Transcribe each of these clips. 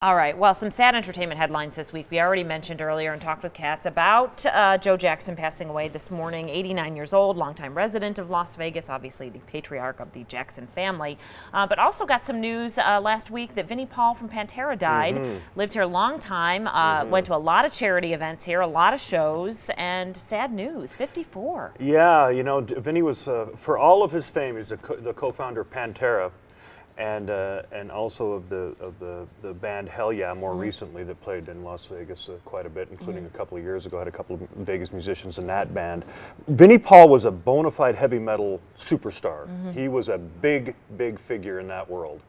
All right, well, some sad entertainment headlines this week. We already mentioned earlier and talked with Katz about Joe Jackson passing away this morning, 89 years old, longtime resident of Las Vegas, obviously the patriarch of the Jackson family. But also got some news last week that Vinnie Paul from Pantera died. Lived here a long time, went to a lot of charity events here, a lot of shows, and sad news, 54. Yeah, you know, Vinnie was, for all of his fame, he's the co-founder of Pantera. And also of the band Hell Yeah more recently that played in Las Vegas quite a bit, including a couple of years ago. I had a couple of Vegas musicians in that band. Vinnie Paul was a bona fide heavy metal superstar. He was a big figure in that world.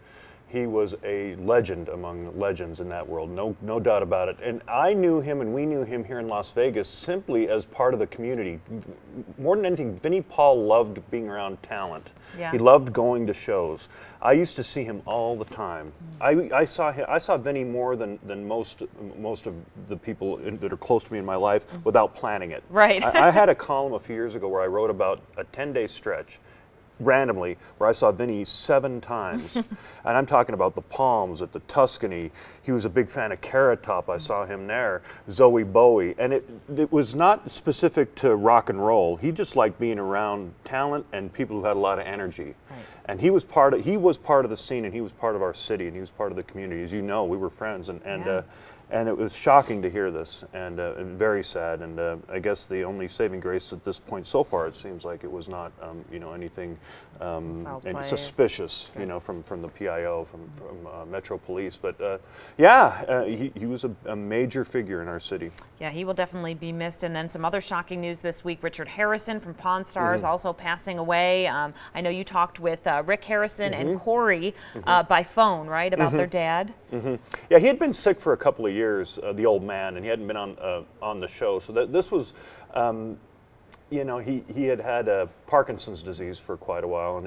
He was a legend among legends in that world, no doubt about it. And I knew him, and we knew him here in Las Vegas simply as part of the community. More than anything, Vinnie Paul loved being around talent. Yeah. He loved going to shows. I used to see him all the time. I saw Vinnie more than most of the people that are close to me in my life without planning it. Right. I had a column a few years ago where I wrote about a 10-day stretch randomly where I saw Vinnie 7 times. And I'm talking about the Palms, at the Tuscany. He was a big fan of Carrot Top. I saw him there. Zoe Bowie. And it was not specific to rock and roll. He just liked being around talent and people who had a lot of energy. Right. And he was part of the scene, and he was part of our city, and he was part of the community. As you know, we were friends, and it was shocking to hear this, and very sad. And I guess the only saving grace at this point so far, it seems like it was not, you know, anything suspicious, you know, from the PIO, from Metro Police. But yeah, he was a major figure in our city. Yeah, he will definitely be missed. And then some other shocking news this week: Richard Harrison from Pawn Stars also passing away. I know you talked with Rick Harrison and Corey by phone, right, about their dad. Yeah, he had been sick for a couple of years, the old man, and he hadn't been on the show. So this was, you know, he had Parkinson's disease for quite a while,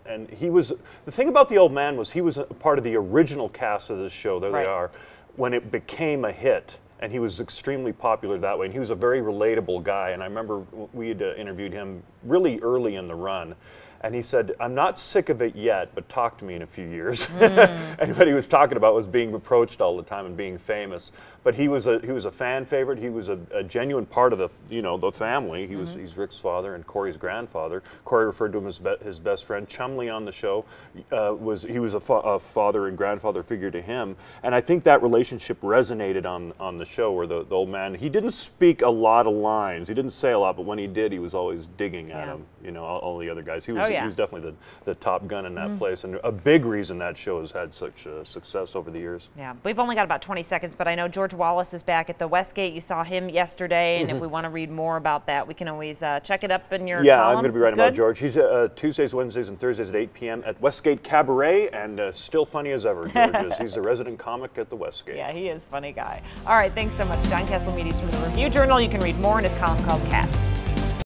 and he was, the thing about the old man was he was a part of the original cast of this show. There they are, when it became a hit. And he was extremely popular that way, and he was a very relatable guy. And I remember we had interviewed him really early in the run, and he said, "I'm not sick of it yet, but talk to me in a few years." And what he was talking about was being approached all the time and being famous. But he was a fan favorite. He was a genuine part of the family. He's Rick's father and Corey's grandfather. Corey referred to him as his best friend. Chumley on the show was a father and grandfather figure to him, and I think that relationship resonated on the show, where the old man, he didn't speak a lot of lines. He didn't say a lot, but when he did, he was always digging at him. You know, all the other guys. He was definitely the top gun in that place, and a big reason that show has had such success over the years. Yeah, we've only got about 20 seconds, but I know George Wallace is back at the Westgate. You saw him yesterday, and if we want to read more about that, we can always check it up in your column. I'm going to be writing about George. He's Tuesdays, Wednesdays, and Thursdays at 8 p.m. at Westgate Cabaret, and still funny as ever, George is. He's the resident comic at the Westgate. Yeah, he is a funny guy. All right, thanks so much. John Katsilometes from the Review Journal. You can read more in his column called Katz.